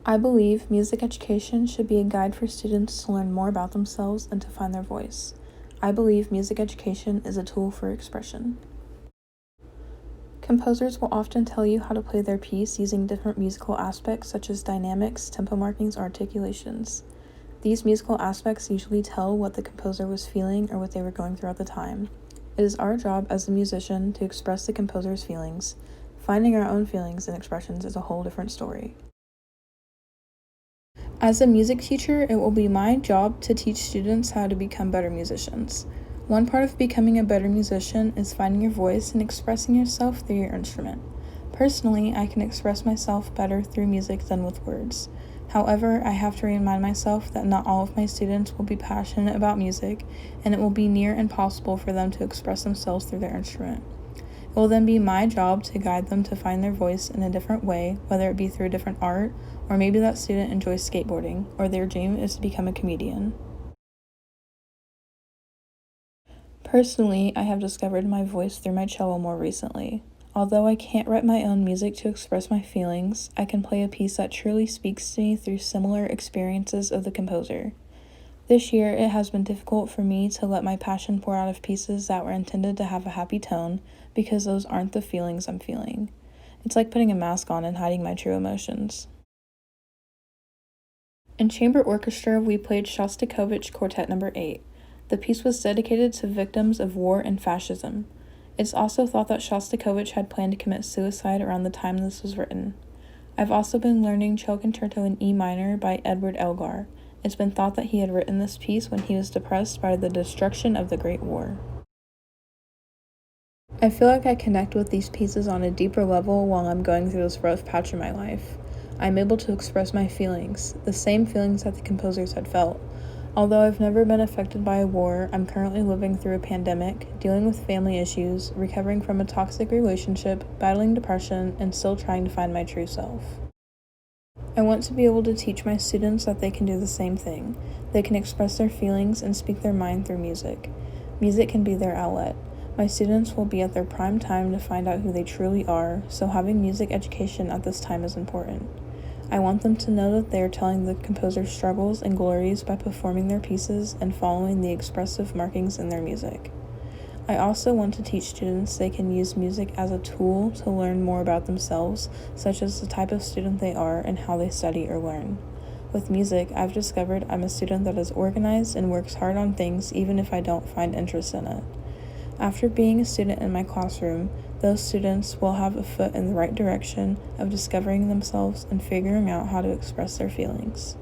I believe music education should be a guide for students to learn more about themselves and to find their voice. I believe music education is a tool for expression. Composers will often tell you how to play their piece using different musical aspects such as dynamics, tempo markings, or articulations. These musical aspects usually tell what the composer was feeling or what they were going through at the time. It is our job as a musician to express the composer's feelings. Finding our own feelings and expressions is a whole different story. As a music teacher, it will be my job to teach students how to become better musicians. One part of becoming a better musician is finding your voice and expressing yourself through your instrument. Personally, I can express myself better through music than with words. However, I have to remind myself that not all of my students will be passionate about music, and it will be near impossible for them to express themselves through their instrument. It will then be my job to guide them to find their voice in a different way, whether it be through a different art, or maybe that student enjoys skateboarding, or their dream is to become a comedian. Personally, I have discovered my voice through my cello more recently. Although I can't write my own music to express my feelings, I can play a piece that truly speaks to me through similar experiences of the composer. This year, it has been difficult for me to let my passion pour out of pieces that were intended to have a happy tone because those aren't the feelings I'm feeling. It's like putting a mask on and hiding my true emotions. In chamber orchestra, we played Shostakovich Quartet No. 8. The piece was dedicated to victims of war and fascism. It's also thought that Shostakovich had planned to commit suicide around the time this was written. I've also been learning Cello Concerto in E minor by Edward Elgar. It's been thought that he had written this piece when he was depressed by the destruction of the Great War. I feel like I connect with these pieces on a deeper level while I'm going through this rough patch in my life. I'm able to express my feelings, the same feelings that the composers had felt. Although I've never been affected by a war, I'm currently living through a pandemic, dealing with family issues, recovering from a toxic relationship, battling depression, and still trying to find my true self. I want to be able to teach my students that they can do the same thing. They can express their feelings and speak their mind through music. Music can be their outlet. My students will be at their prime time to find out who they truly are, so having music education at this time is important. I want them to know that they are telling the composer's struggles and glories by performing their pieces and following the expressive markings in their music. I also want to teach students they can use music as a tool to learn more about themselves, such as the type of student they are and how they study or learn. With music, I've discovered I'm a student that is organized and works hard on things even if I don't find interest in it. After being a student in my classroom, those students will have a foot in the right direction of discovering themselves and figuring out how to express their feelings.